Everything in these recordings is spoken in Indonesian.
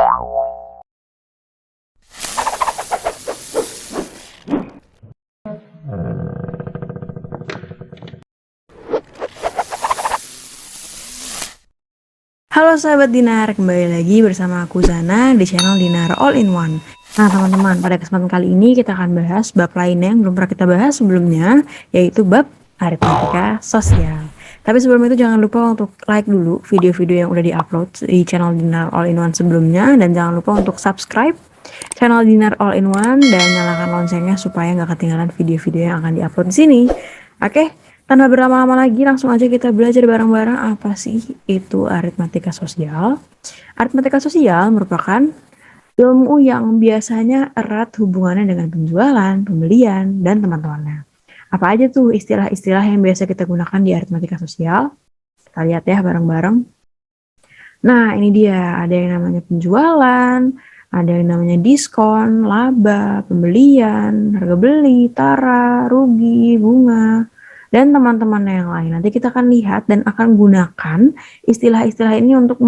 Halo sahabat Dinar, kembali lagi bersama aku Zana di channel Dinar All in One. Nah teman-teman, pada kesempatan kali ini kita akan bahas bab lainnya yang belum pernah kita bahas sebelumnya, yaitu bab aritmatika sosial. Tapi sebelum itu jangan lupa untuk like dulu video-video yang udah diupload di channel Dinar All in One sebelumnya, dan jangan lupa untuk subscribe channel Dinar All in One dan nyalakan loncengnya supaya nggak ketinggalan video-video yang akan diupload di sini. Oke, tanpa berlama-lama lagi, langsung aja kita belajar bareng-bareng apa sih itu aritmatika sosial. Aritmatika sosial merupakan ilmu yang biasanya erat hubungannya dengan penjualan, pembelian, dan teman-temannya. Apa aja tuh istilah-istilah yang biasa kita gunakan di aritmatika sosial? Kita lihat ya bareng-bareng. Nah, ini dia. Ada yang namanya penjualan, ada yang namanya diskon, laba, pembelian, harga beli, tara, rugi, bunga, dan teman-teman yang lain. Nanti kita akan lihat dan akan gunakan istilah-istilah ini untuk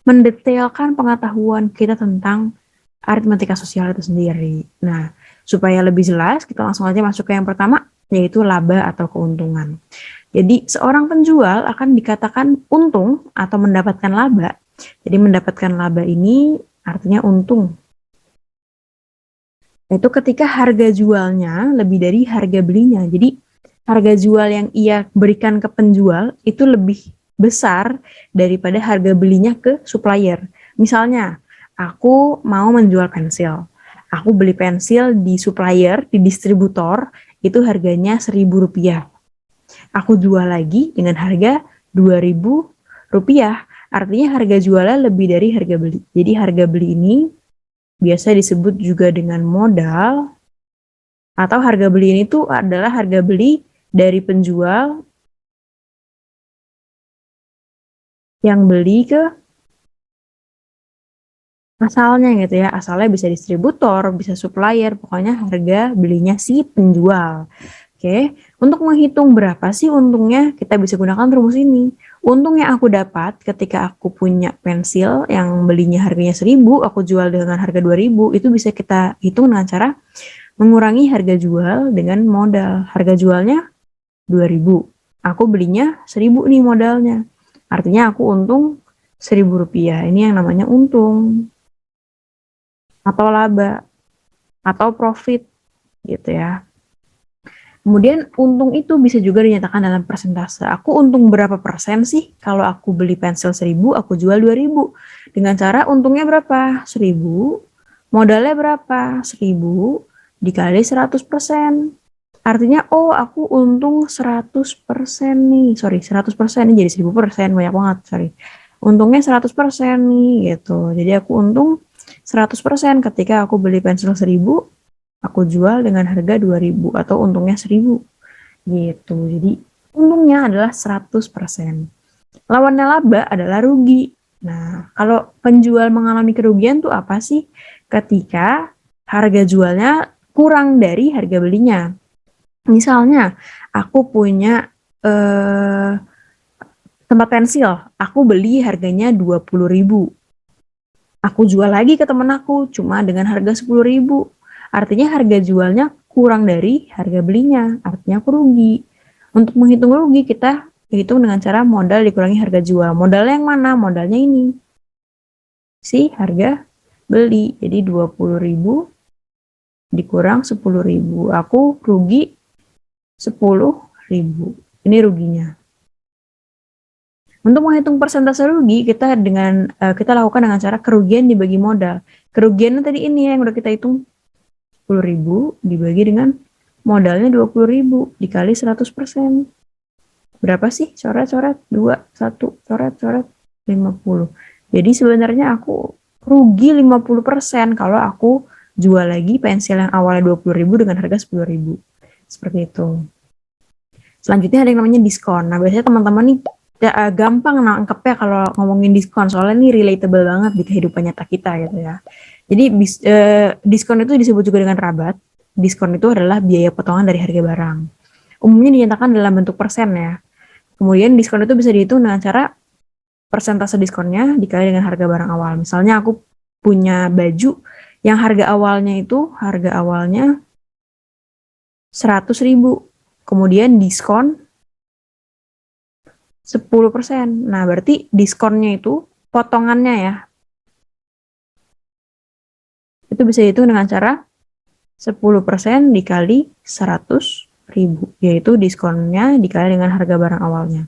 mendetailkan pengetahuan kita tentang aritmatika sosial itu sendiri. Nah, supaya lebih jelas, kita langsung aja masuk ke yang pertama, yaitu laba atau keuntungan. Jadi, seorang penjual akan dikatakan untung atau mendapatkan laba. Jadi, mendapatkan laba ini artinya untung. Itu ketika harga jualnya lebih dari harga belinya. Jadi, harga jual yang ia berikan ke penjual itu lebih besar daripada harga belinya ke supplier. Misalnya, aku mau menjual pensil. Aku beli pensil di supplier, di distributor, itu harganya Rp1.000. Aku jual lagi dengan harga Rp2.000. Artinya harga jualnya lebih dari harga beli. Jadi harga beli ini biasa disebut juga dengan modal, atau harga beli ini tuh adalah harga beli dari penjual yang beli ke asalnya gitu ya. Asalnya bisa distributor, bisa supplier, pokoknya harga belinya si penjual. Oke, untuk menghitung berapa sih untungnya, kita bisa gunakan rumus ini. Untung yang aku dapat ketika aku punya pensil yang belinya harganya 1.000, aku jual dengan harga 2.000, itu bisa kita hitung dengan cara mengurangi harga jual dengan modal. Harga jualnya 2.000. Aku belinya 1.000 nih modalnya. Artinya aku untung Rp1.000. Ini yang namanya untung atau laba atau profit gitu ya. Kemudian untung itu bisa juga dinyatakan dalam persentase. Aku untung berapa persen sih kalau aku beli pensil 1.000, aku jual 2.000. Dengan cara untungnya berapa? 1.000. Modalnya berapa? 1.000 dikali 100%. Artinya, oh aku untung 100% nih. Sorry, 100% ini jadi 1.000%. Banyak banget, sorry. Untungnya 100% nih gitu. Jadi aku untung 100% ketika aku beli pensil 1.000, aku jual dengan harga 2.000 atau untungnya 1.000 gitu. Jadi untungnya adalah 100%. Lawannya laba adalah rugi. Nah, kalau penjual mengalami kerugian tuh apa sih? Ketika harga jualnya kurang dari harga belinya. Misalnya, aku punya tempat pensil, aku beli harganya 20.000. Aku jual lagi ke temen aku cuma dengan harga 10.000. Artinya harga jualnya kurang dari harga belinya. Artinya aku rugi. Untuk menghitung rugi, kita hitung dengan cara modal dikurangi harga jual. Modalnya yang mana? Modalnya ini. Si harga beli. Jadi 20.000 dikurang 10.000. Aku rugi 10.000. Ini ruginya. Untuk menghitung persentase rugi, kita lakukan dengan cara kerugian dibagi modal. Kerugiannya tadi ini yang udah kita hitung. 10.000 dibagi dengan modalnya 20.000 dikali 100%. Berapa sih? Coret-coret 2, 1, coret-coret 50. Jadi sebenarnya aku rugi 50% kalau aku jual lagi pensil yang awalnya 20.000 dengan harga 10.000. Seperti itu. Selanjutnya ada yang namanya diskon. Nah, biasanya teman-teman nih gampang nangkepnya kalau ngomongin diskon, soalnya ini relatable banget di kehidupan nyata kita gitu ya. Jadi diskon itu disebut juga dengan rabat. Diskon itu adalah biaya potongan dari harga barang. Umumnya dinyatakan dalam bentuk persen ya. Kemudian diskon itu bisa dihitung dengan cara persentase diskonnya dikali dengan harga barang awal. Misalnya aku punya baju yang harga awalnya 100.000, kemudian diskon 10%. Nah, berarti diskonnya itu potongannya ya, itu bisa dihitung dengan cara 10% dikali 100.000, yaitu diskonnya dikali dengan harga barang awalnya.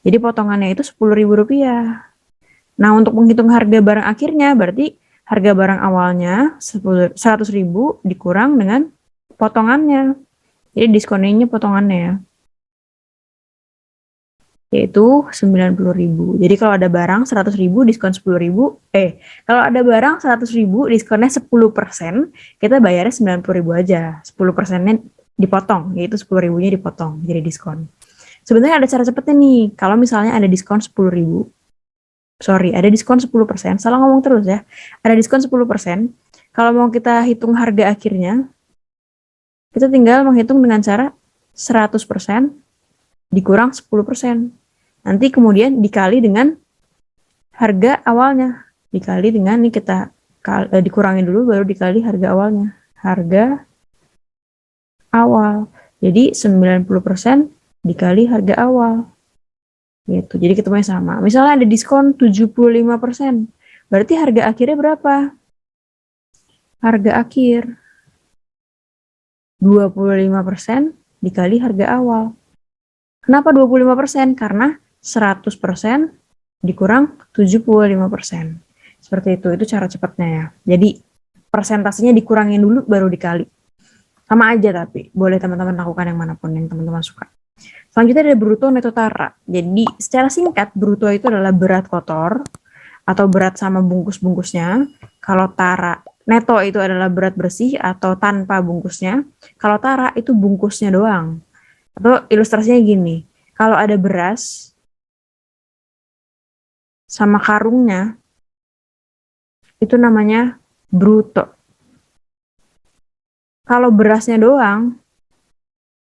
Jadi potongannya itu Rp10.000. Nah, untuk menghitung harga barang akhirnya, berarti harga barang awalnya 100.000 dikurang dengan potongannya. Jadi diskonnya potongannya ya, yaitu 90.000. Jadi kalau ada barang 100.000 diskon 10.000, kalau ada barang 100.000 diskonnya 10%, kita bayarnya 90.000 aja. 10%-nya dipotong, yaitu 10.000-nya dipotong jadi diskon. Sebenarnya ada cara cepetnya nih, kalau misalnya ada diskon 10.000. Sorry, ada diskon 10%, salah ngomong terus ya. Ada diskon 10%, kalau mau kita hitung harga akhirnya, kita tinggal menghitung dengan cara 100% dikurang 10%. Nanti kemudian dikali dengan harga awalnya. Dikali dengan, ini kita dikurangin dulu, baru dikali harga awalnya. Harga awal. Jadi 90% dikali harga awal. Gitu. Jadi ketemunya sama. Misalnya ada diskon 75%. Berarti harga akhirnya berapa? Harga akhir 25% dikali harga awal. Kenapa 25%? Karena 100% dikurang 75%. Seperti itu cara cepatnya ya. Jadi persentasenya dikurangin dulu baru dikali. Sama aja tapi boleh teman-teman lakukan yang manapun yang teman-teman suka. Selanjutnya ada bruto neto tara. Jadi secara singkat bruto itu adalah berat kotor atau berat sama bungkus-bungkusnya. Kalau tara neto itu adalah berat bersih atau tanpa bungkusnya. Kalau tara itu bungkusnya doang. Atau ilustrasinya gini, kalau ada beras sama karungnya, itu namanya bruto. Kalau berasnya doang,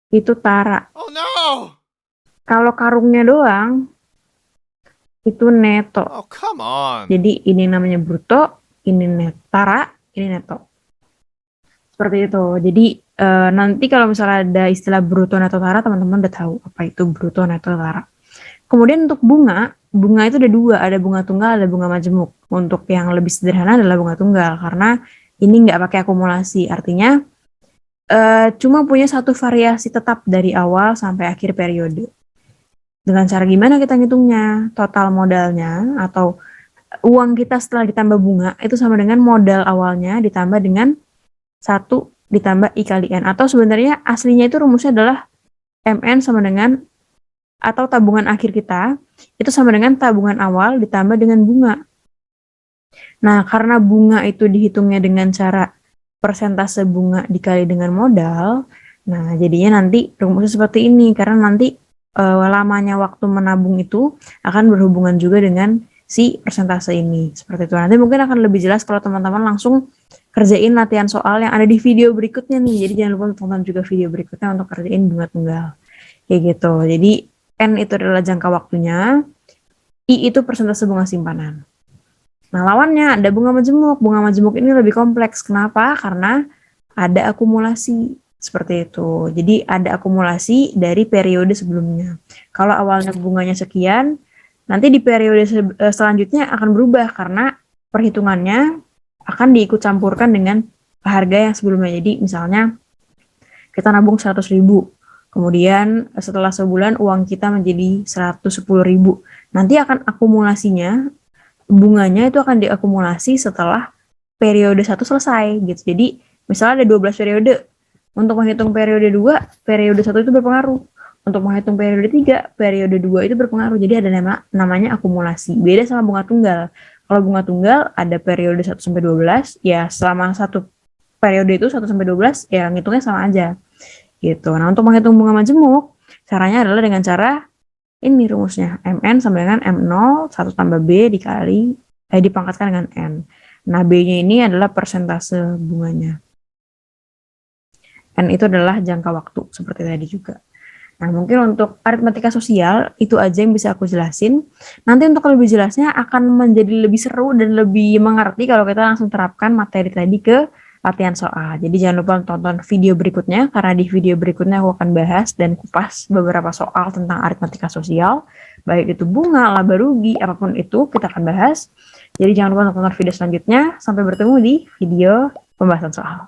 itu tara. Oh no! Kalau karungnya doang, itu neto. Oh, come on. Jadi ini namanya bruto, ini tara, ini neto. Seperti itu. Jadi nanti kalau misalnya ada istilah bruto neto tara, teman-teman udah tahu apa itu bruto neto tara. Kemudian untuk bunga itu ada dua, ada bunga tunggal, ada bunga majemuk. Untuk yang lebih sederhana adalah bunga tunggal, karena ini nggak pakai akumulasi, artinya cuma punya satu variasi tetap dari awal sampai akhir periode. Dengan cara gimana kita ngitungnya? Total modalnya atau uang kita setelah ditambah bunga itu sama dengan modal awalnya ditambah dengan 1 ditambah I kali N. Atau sebenarnya aslinya itu rumusnya adalah MN sama dengan, atau tabungan akhir kita itu sama dengan tabungan awal ditambah dengan bunga. Nah, karena bunga itu dihitungnya dengan cara persentase bunga dikali dengan modal, nah jadinya nanti rumusnya seperti ini, karena nanti lamanya waktu menabung itu akan berhubungan juga dengan si persentase ini. Seperti itu. Nanti mungkin akan lebih jelas kalau teman-teman langsung kerjain latihan soal yang ada di video berikutnya nih. Jadi jangan lupa tonton juga video berikutnya untuk kerjain bunga tunggal. Kayak gitu. Jadi N itu adalah jangka waktunya, I itu persentase bunga simpanan. Nah, lawannya ada bunga majemuk. Bunga majemuk ini lebih kompleks. Kenapa? Karena ada akumulasi. Seperti itu. Jadi ada akumulasi dari periode sebelumnya. Kalau awalnya bunganya sekian, nanti di periode selanjutnya akan berubah karena perhitungannya akan diikut campurkan dengan harga yang sebelumnya. Jadi misalnya kita nabung 100.000. Kemudian setelah sebulan uang kita menjadi 110.000. Nanti akan akumulasinya, bunganya itu akan diakumulasi setelah periode 1 selesai gitu. Jadi misalnya ada 12 periode. Untuk menghitung periode 2, periode 1 itu berpengaruh. Untuk menghitung periode 3, periode 2 itu berpengaruh. Jadi ada namanya akumulasi. Beda sama bunga tunggal. Kalau bunga tunggal ada periode 1 sampai 12, ya selama satu periode itu 1 sampai 12 ya ngitungnya sama aja. Gitu. Nah, untuk menghitung bunga majemuk, caranya adalah dengan cara ini rumusnya. MN sama dengan M0, 1 tambah B dipangkatkan dengan N. Nah, B-nya ini adalah persentase bunganya. N itu adalah jangka waktu, seperti tadi juga. Nah, mungkin untuk aritmatika sosial itu aja yang bisa aku jelasin. Nanti untuk lebih jelasnya akan menjadi lebih seru dan lebih mengerti kalau kita langsung terapkan materi tadi ke latihan soal. Jadi jangan lupa tonton video berikutnya, karena di video berikutnya aku akan bahas dan kupas beberapa soal tentang aritmatika sosial, baik itu bunga, laba rugi, apapun itu kita akan bahas. Jadi jangan lupa tonton video selanjutnya. Sampai bertemu di video pembahasan soal.